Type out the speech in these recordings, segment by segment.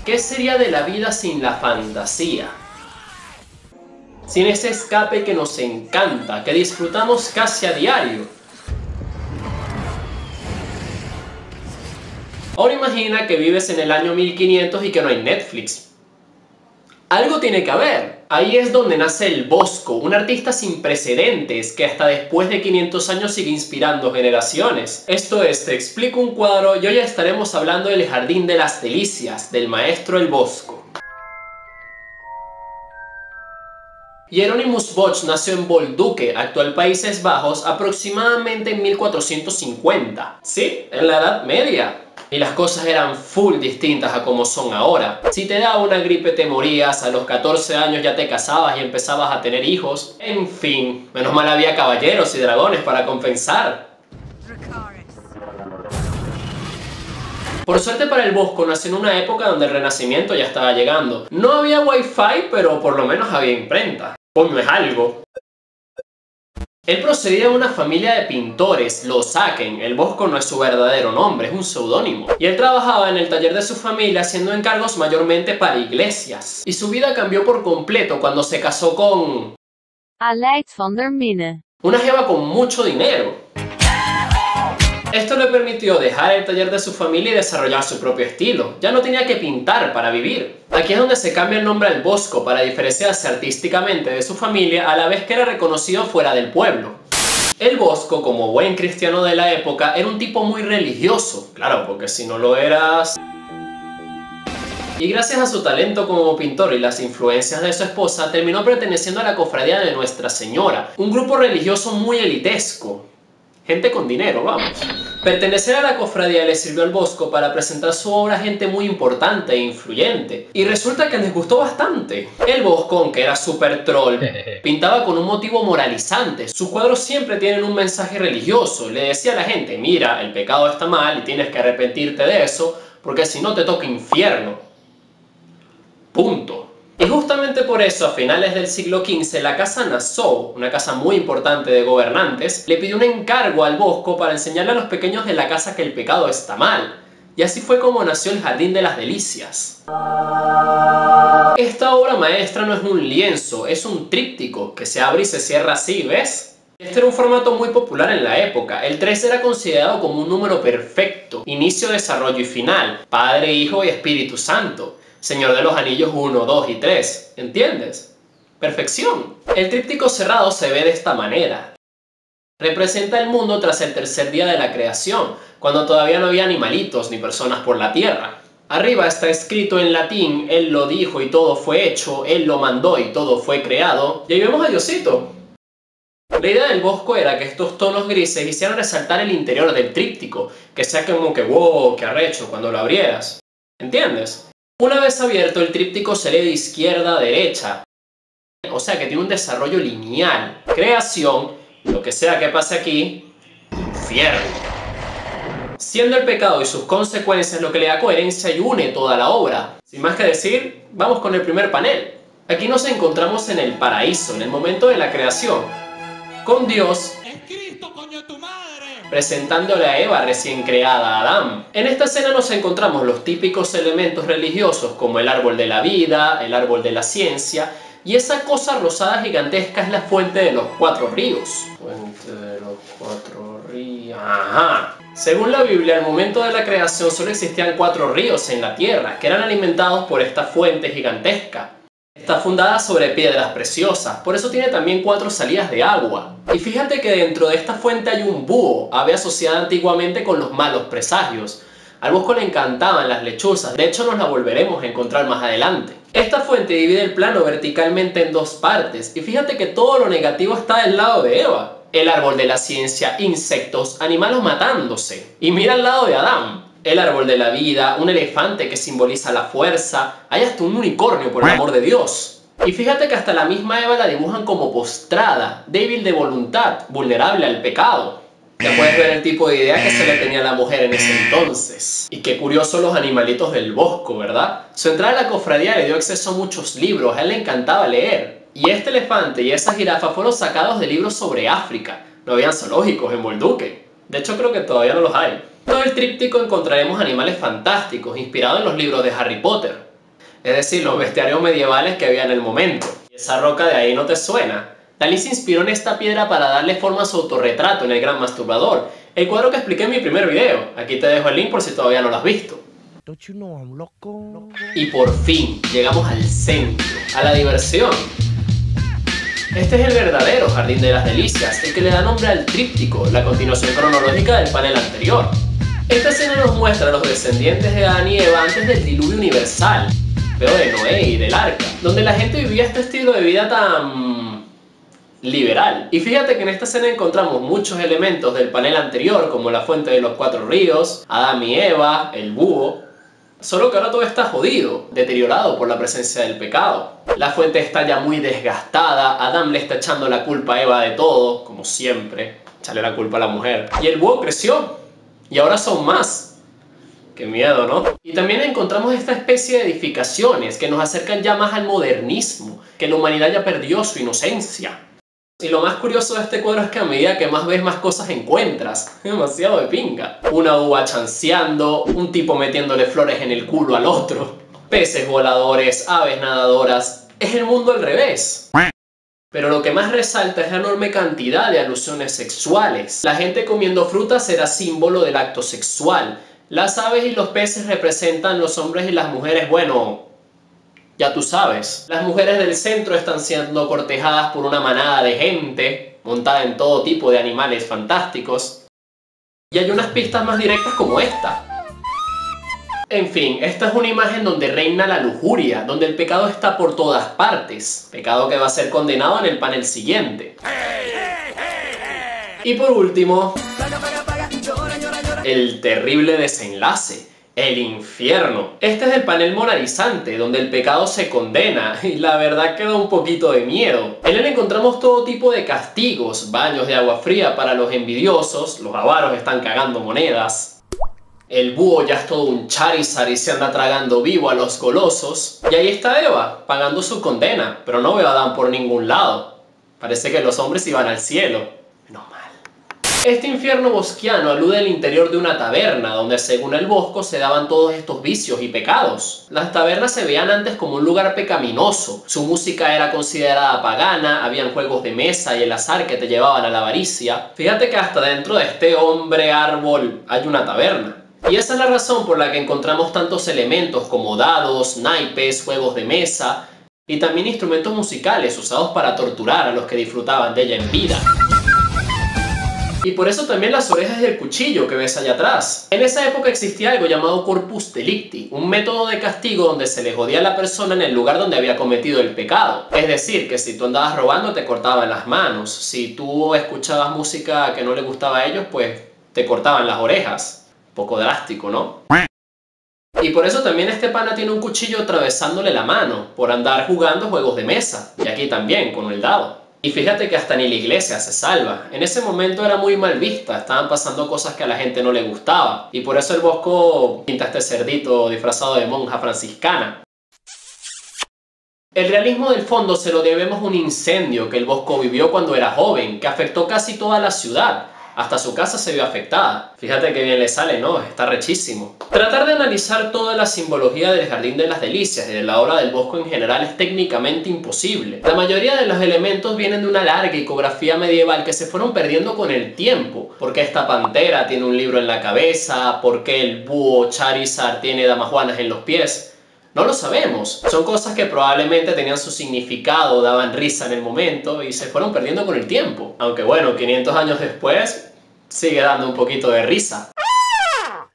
¿Qué sería de la vida sin la fantasía? Sin ese escape que nos encanta, que disfrutamos casi a diario. Ahora imagina que vives en el año 1500 y que no hay Netflix. Algo tiene que haber. Ahí es donde nace el Bosco, un artista sin precedentes que hasta después de 500 años sigue inspirando generaciones. Esto es, te explico un cuadro y hoy estaremos hablando del Jardín de las Delicias, del maestro El Bosco. Hieronymus Bosch nació en Bolduque, actual Países Bajos, aproximadamente en 1450. Sí, en la Edad Media. Y las cosas eran full distintas a como son ahora. Si te daba una gripe te morías, a los 14 años ya te casabas y empezabas a tener hijos. En fin, menos mal había caballeros y dragones para compensar. Por suerte para el Bosco nació en una época donde el Renacimiento ya estaba llegando. No había wifi, pero por lo menos había imprenta. Coño, es algo. Él procedía de una familia de pintores, los Saquen. El Bosco no es su verdadero nombre, es un seudónimo. Y él trabajaba en el taller de su familia haciendo encargos mayormente para iglesias. Y su vida cambió por completo cuando se casó con... Aleid van der Minne. Una jeva con mucho dinero. Esto le permitió dejar el taller de su familia y desarrollar su propio estilo. Ya no tenía que pintar para vivir. Aquí es donde se cambia el nombre al Bosco para diferenciarse artísticamente de su familia a la vez que era reconocido fuera del pueblo. El Bosco, como buen cristiano de la época, era un tipo muy religioso. Claro, porque si no lo eras... Y gracias a su talento como pintor y las influencias de su esposa, terminó perteneciendo a la cofradía de Nuestra Señora, un grupo religioso muy elitesco. Gente con dinero, vamos. Pertenecer a la cofradía le sirvió al Bosco para presentar su obra a gente muy importante e influyente. Y resulta que les gustó bastante. El Bosco, aunque era súper troll, pintaba con un motivo moralizante. Sus cuadros siempre tienen un mensaje religioso. Le decía a la gente, mira, el pecado está mal y tienes que arrepentirte de eso, porque si no te toca infierno. Punto. Y justamente por eso, a finales del siglo XV, la casa Nassau, una casa muy importante de gobernantes, le pidió un encargo al Bosco para enseñarle a los pequeños de la casa que el pecado está mal. Y así fue como nació el Jardín de las Delicias. Esta obra maestra no es un lienzo, es un tríptico que se abre y se cierra así, ¿ves? Este era un formato muy popular en la época. El 3 era considerado como un número perfecto, inicio, desarrollo y final, Padre, Hijo y Espíritu Santo. Señor de los Anillos 1, 2 y 3, ¿entiendes? Perfección. El tríptico cerrado se ve de esta manera. Representa el mundo tras el tercer día de la creación, cuando todavía no había animalitos ni personas por la tierra. Arriba está escrito en latín, Él lo dijo y todo fue hecho, Él lo mandó y todo fue creado. Y ahí vemos a Diosito. La idea del Bosco era que estos tonos grises hicieran resaltar el interior del tríptico, que sea como que wow, qué arrecho cuando lo abrieras. ¿Entiendes? Una vez abierto, el tríptico se lee de izquierda a derecha, o sea que tiene un desarrollo lineal. Creación, lo que sea que pase aquí, infierno. Siendo el pecado y sus consecuencias lo que le da coherencia y une toda la obra. Sin más que decir, vamos con el primer panel. Aquí nos encontramos en el paraíso, en el momento de la creación, con Dios presentándole a Eva recién creada a Adán. En esta escena nos encontramos los típicos elementos religiosos como el árbol de la vida, el árbol de la ciencia, y esa cosa rosada gigantesca es la fuente de los 4 ríos. Fuente de los 4 ríos... ¡Ajá! Según la Biblia, al momento de la creación solo existían 4 ríos en la tierra, que eran alimentados por esta fuente gigantesca. Está fundada sobre piedras preciosas, por eso tiene también 4 salidas de agua. Y fíjate que dentro de esta fuente hay un búho, ave asociada antiguamente con los malos presagios. Al Bosco le encantaban las lechuzas, de hecho nos la volveremos a encontrar más adelante. Esta fuente divide el plano verticalmente en 2 partes, y fíjate que todo lo negativo está del lado de Eva. El árbol de la ciencia, insectos, animales matándose. Y mira al lado de Adán. El árbol de la vida, un elefante que simboliza la fuerza, hay hasta un unicornio por el amor de Dios. Y fíjate que hasta la misma Eva la dibujan como postrada, débil de voluntad, vulnerable al pecado. Ya puedes ver el tipo de idea que se le tenía a la mujer en ese entonces. Y qué curioso los animalitos del Bosco, ¿verdad? Su entrada a la cofradía le dio acceso a muchos libros, a él le encantaba leer. Y este elefante y esa jirafa fueron sacados de libros sobre África. No habían zoológicos en Bolduque. De hecho creo que todavía no los hay. En todo el tríptico encontraremos animales fantásticos, inspirados en los libros de Harry Potter. Es decir, los bestiarios medievales que había en el momento. ¿Y esa roca de ahí no te suena? Dalí se inspiró en esta piedra para darle forma a su autorretrato en El Gran Masturbador, el cuadro que expliqué en mi primer video. Aquí te dejo el link por si todavía no lo has visto. Y por fin, llegamos al centro, a la diversión. Este es el verdadero Jardín de las Delicias, el que le da nombre al tríptico, la continuación cronológica del panel anterior. Esta escena nos muestra a los descendientes de Adán y Eva antes del diluvio universal, pero de Noé y del arca, donde la gente vivía este estilo de vida tan liberal. Y fíjate que en esta escena encontramos muchos elementos del panel anterior, como la fuente de los 4 ríos, Adán y Eva, el búho. Solo que ahora todo está jodido, deteriorado por la presencia del pecado. La fuente está ya muy desgastada, Adán le está echando la culpa a Eva de todo, como siempre, echarle la culpa a la mujer. Y el búho creció, y ahora son más. Qué miedo, ¿no? Y también encontramos esta especie de edificaciones que nos acercan ya más al modernismo, que la humanidad ya perdió su inocencia. Y lo más curioso de este cuadro es que a medida que más ves, más cosas encuentras. Demasiado de pinga. Una uva chanceando, un tipo metiéndole flores en el culo al otro, peces voladores, aves nadadoras. Es el mundo al revés. Pero lo que más resalta es la enorme cantidad de alusiones sexuales. La gente comiendo frutas era símbolo del acto sexual. Las aves y los peces representan los hombres y las mujeres, bueno, ya tú sabes. Las mujeres del centro están siendo cortejadas por una manada de gente, montada en todo tipo de animales fantásticos. Y hay unas pistas más directas como esta. En fin, esta es una imagen donde reina la lujuria, donde el pecado está por todas partes. Pecado que va a ser condenado en el panel siguiente. Y por último, el terrible desenlace. El infierno. Este es el panel moralizante, donde el pecado se condena, y la verdad que da un poquito de miedo. En él encontramos todo tipo de castigos, baños de agua fría para los envidiosos, los avaros están cagando monedas, el búho ya es todo un Charizard y se anda tragando vivo a los golosos, y ahí está Eva, pagando su condena, pero no veo a Adán por ningún lado. Parece que los hombres iban al cielo. Menos mal. Este infierno bosquiano alude al interior de una taberna, donde según el Bosco se daban todos estos vicios y pecados. Las tabernas se veían antes como un lugar pecaminoso, su música era considerada pagana, habían juegos de mesa y el azar que te llevaban a la avaricia. Fíjate que hasta dentro de este hombre árbol hay una taberna. Y esa es la razón por la que encontramos tantos elementos como dados, naipes, juegos de mesa y también instrumentos musicales usados para torturar a los que disfrutaban de ella en vida. Y por eso también las orejas y el cuchillo que ves allá atrás. En esa época existía algo llamado corpus delicti, un método de castigo donde se le jodía a la persona en el lugar donde había cometido el pecado. Es decir, que si tú andabas robando te cortaban las manos, si tú escuchabas música que no le gustaba a ellos, pues te cortaban las orejas. Un poco drástico, ¿no? Y por eso también este pana tiene un cuchillo atravesándole la mano, por andar jugando juegos de mesa. Y aquí también, con el dado. Y fíjate que hasta ni la iglesia se salva. En ese momento era muy mal vista, estaban pasando cosas que a la gente no le gustaba. Y por eso el Bosco pinta este cerdito disfrazado de monja franciscana. El realismo del fondo se lo debemos a un incendio que el Bosco vivió cuando era joven, que afectó casi toda la ciudad. Hasta su casa se vio afectada. Fíjate que bien le sale, ¿no? Está rechísimo. Tratar de analizar toda la simbología del Jardín de las Delicias y de la obra del Bosco en general es técnicamente imposible. La mayoría de los elementos vienen de una larga icografía medieval que se fueron perdiendo con el tiempo. ¿Por qué esta pantera tiene un libro en la cabeza? ¿Por qué el búho Charizard tiene damajuanas en los pies? No lo sabemos. Son cosas que probablemente tenían su significado, daban risa en el momento y se fueron perdiendo con el tiempo. Aunque bueno, 500 años después sigue dando un poquito de risa.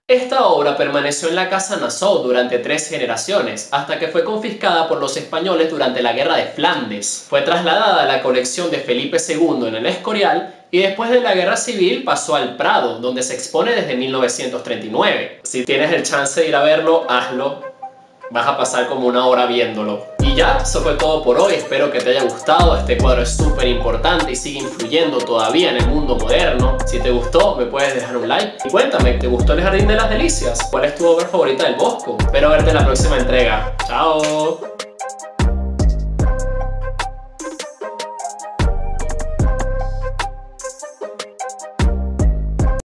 Esta obra permaneció en la casa Nassau durante 3 generaciones, hasta que fue confiscada por los españoles durante la Guerra de Flandes. Fue trasladada a la colección de Felipe II en el Escorial y después de la Guerra Civil pasó al Prado, donde se expone desde 1939. Si tienes el chance de ir a verlo, hazlo. Vas a pasar como una hora viéndolo. Y ya, eso fue todo por hoy. Espero que te haya gustado. Este cuadro es súper importante y sigue influyendo todavía en el mundo moderno. Si te gustó, me puedes dejar un like. Y cuéntame, ¿te gustó el Jardín de las Delicias? ¿Cuál es tu obra favorita del Bosco? Espero verte en la próxima entrega. ¡Chao!